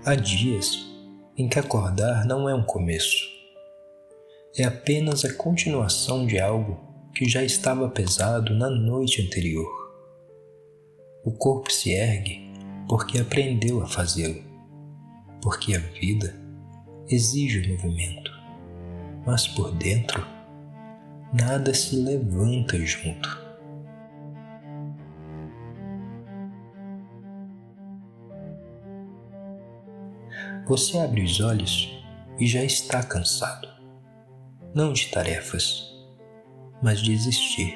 Há dias em que acordar não é um começo. É apenas a continuação de algo que já estava pesado na noite anterior. O corpo se ergue porque aprendeu a fazê-lo, porque a vida exige movimento, mas por dentro nada se levanta junto. Você abre os olhos e já está cansado, não de tarefas, mas de existir.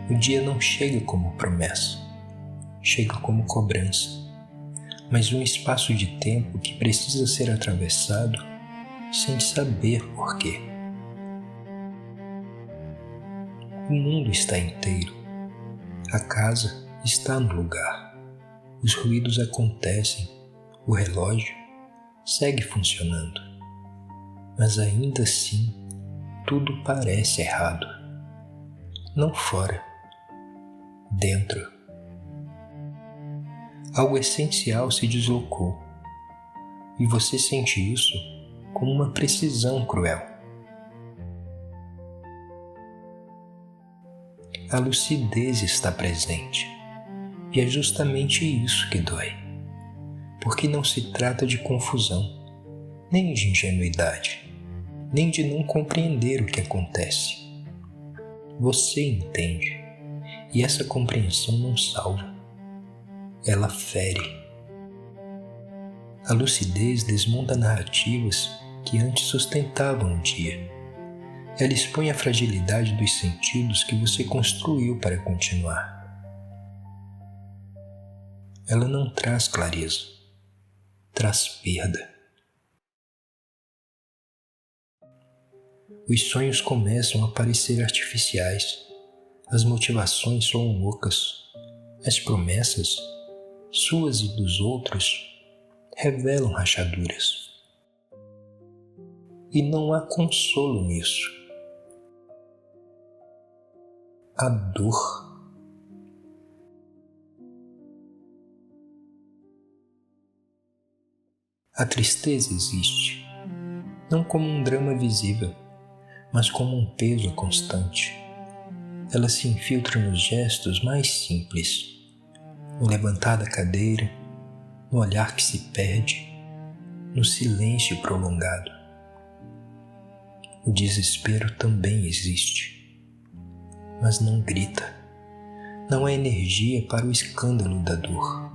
O dia não chega como promessa, chega como cobrança, mas um espaço de tempo que precisa ser atravessado sem saber porquê. O mundo está inteiro, a casa está no lugar. Os ruídos acontecem, o relógio segue funcionando, mas ainda assim tudo parece errado. Não fora, dentro. Algo essencial se deslocou, e você sente isso com uma precisão cruel. A lucidez está presente. E é justamente isso que dói, porque não se trata de confusão, nem de ingenuidade, nem de não compreender o que acontece. Você entende, e essa compreensão não salva, ela fere. A lucidez desmonta narrativas que antes sustentavam o dia. Ela expõe a fragilidade dos sentidos que você construiu para continuar. Ela não traz clareza, traz perda. Os sonhos começam a parecer artificiais, as motivações soam loucas, as promessas, suas e dos outros, revelam rachaduras. E não há consolo nisso. Há dor. A tristeza existe, não como um drama visível, mas como um peso constante. Ela se infiltra nos gestos mais simples, no levantar da cadeira, no olhar que se perde, no silêncio prolongado. O desespero também existe, mas não grita. Não há energia para o escândalo da dor.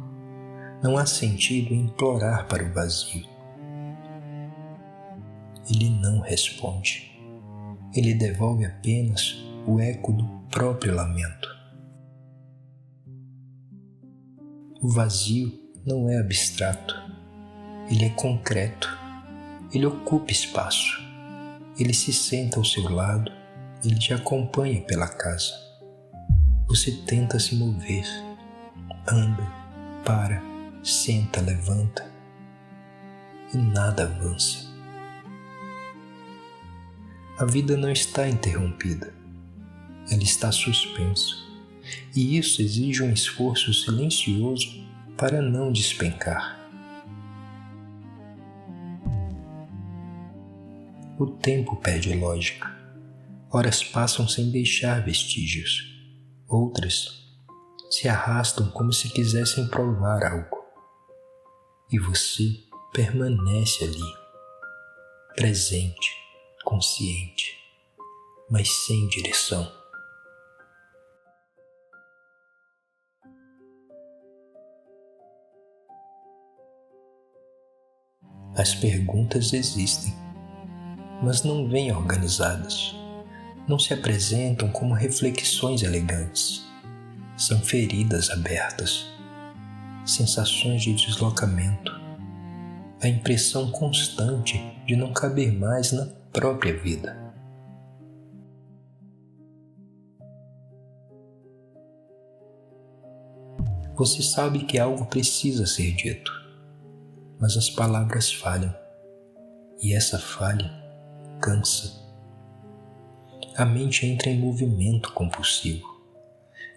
Não há sentido em implorar para o vazio. Ele não responde. Ele devolve apenas o eco do próprio lamento. O vazio não é abstrato. Ele é concreto. Ele ocupa espaço. Ele se senta ao seu lado. Ele te acompanha pela casa. Você tenta se mover. Anda, para, senta, levanta, e nada avança. A vida não está interrompida, ela está suspensa, e isso exige um esforço silencioso para não despencar. O tempo perde lógica, horas passam sem deixar vestígios, outras se arrastam como se quisessem provar algo. E você permanece ali, presente, consciente, mas sem direção. As perguntas existem, mas não vêm organizadas, não se apresentam como reflexões elegantes. São feridas abertas, sensações de deslocamento, a impressão constante de não caber mais na própria vida. Você sabe que algo precisa ser dito, mas as palavras falham, e essa falha cansa. A mente entra em movimento compulsivo.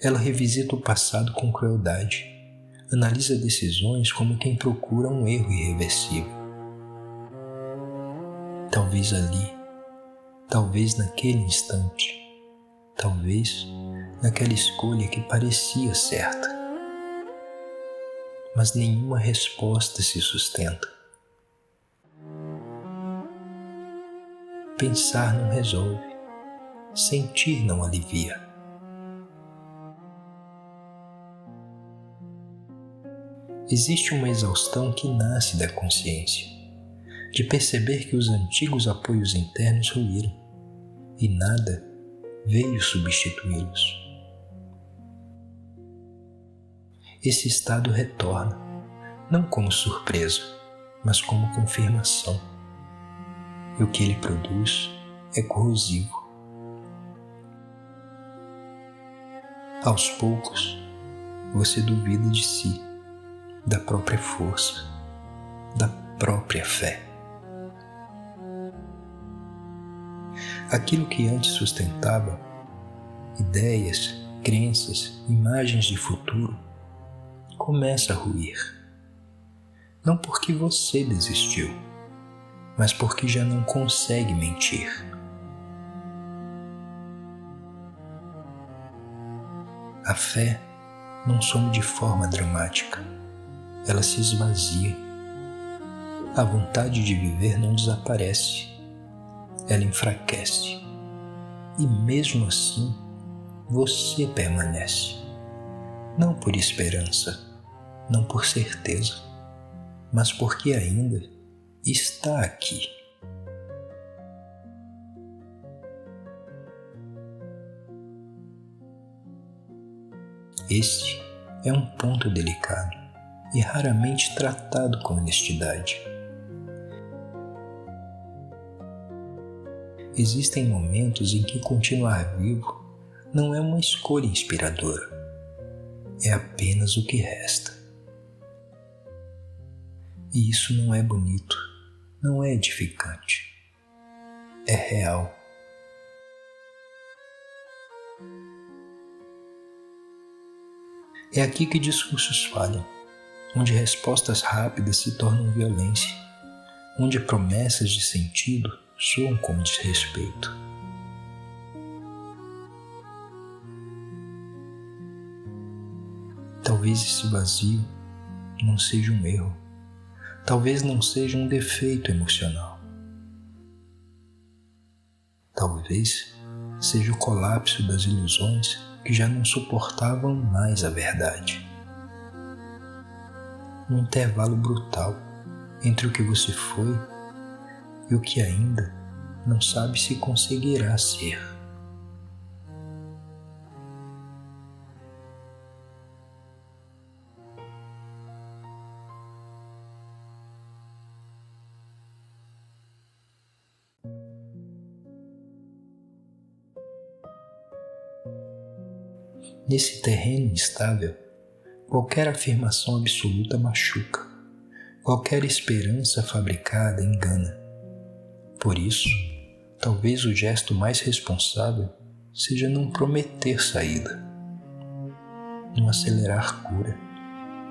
Ela revisita o passado com crueldade, Analisa decisões como quem procura um erro irreversível. Talvez ali, talvez naquele instante, talvez naquela escolha que parecia certa. Mas nenhuma resposta se sustenta. Pensar não resolve, sentir não alivia. Existe uma exaustão que nasce da consciência, de perceber que os antigos apoios internos ruíram e nada veio substituí-los. Esse estado retorna, não como surpresa, mas como confirmação. E o que ele produz é corrosivo. Aos poucos, você duvida de si, da própria força, da própria fé. Aquilo que antes sustentava, ideias, crenças, imagens de futuro, começa a ruir. Não porque você desistiu, mas porque já não consegue mentir. A fé não some de forma dramática, ela se esvazia. A vontade de viver não desaparece, ela enfraquece. E mesmo assim, você permanece. Não por esperança, não por certeza, mas porque ainda está aqui. Este é um ponto delicado e raramente tratado com honestidade. Existem momentos em que continuar vivo não é uma escolha inspiradora, é apenas o que resta. E isso não é bonito, não é edificante, é real. É aqui que discursos falham, onde respostas rápidas se tornam violência, onde promessas de sentido soam como desrespeito. Talvez esse vazio não seja um erro, talvez não seja um defeito emocional. Talvez seja o colapso das ilusões que já não suportavam mais a verdade. Um intervalo brutal entre o que você foi e o que ainda não sabe se conseguirá ser. Nesse terreno instável, qualquer afirmação absoluta machuca, qualquer esperança fabricada engana. Por isso, talvez o gesto mais responsável seja não prometer saída, não acelerar cura,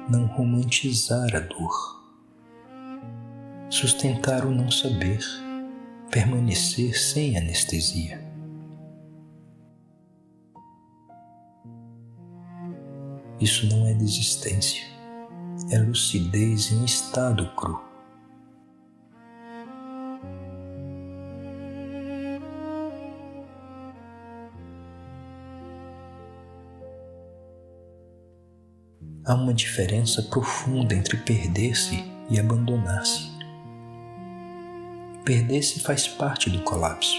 não romantizar a dor, sustentar o não saber, permanecer sem anestesia. Isso não é desistência, é lucidez em estado cru. Há uma diferença profunda entre perder-se e abandonar-se. Perder-se faz parte do colapso.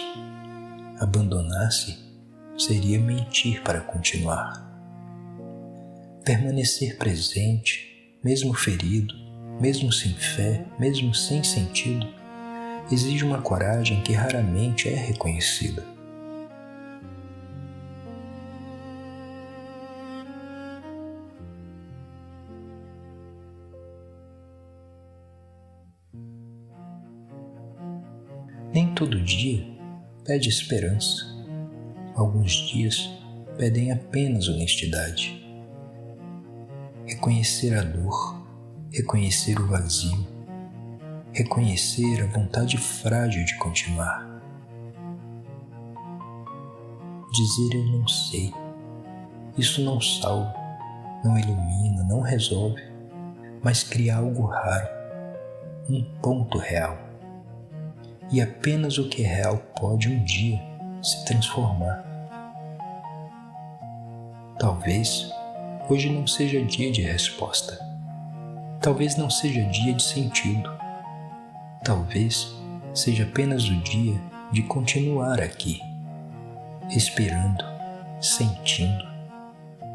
Abandonar-se seria mentir para continuar. Permanecer presente, mesmo ferido, mesmo sem fé, mesmo sem sentido, exige uma coragem que raramente é reconhecida. Nem todo dia pede esperança. Alguns dias pedem apenas honestidade. reconhecer a dor, reconhecer o vazio, reconhecer a vontade frágil de continuar. Dizer eu não sei, isso não salva, não ilumina, não resolve, mas cria algo raro, um ponto real. E apenas o que é real pode um dia se transformar. Talvez hoje não seja dia de resposta. Talvez não seja dia de sentido. Talvez seja apenas o dia de continuar aqui, respirando, sentindo,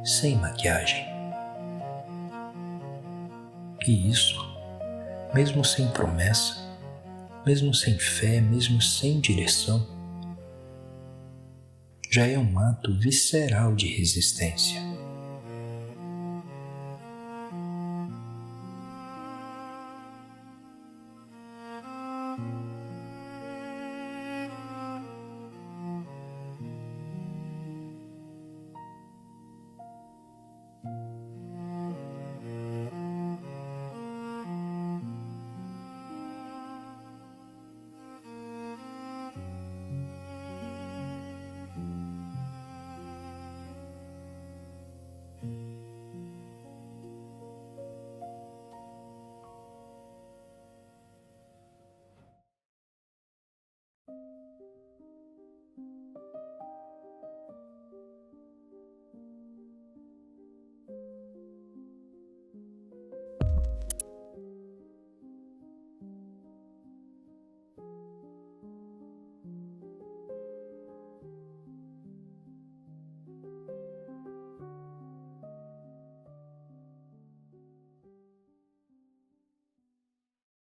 sem maquiagem. E isso, mesmo sem promessa, mesmo sem fé, mesmo sem direção, já é um ato visceral de resistência.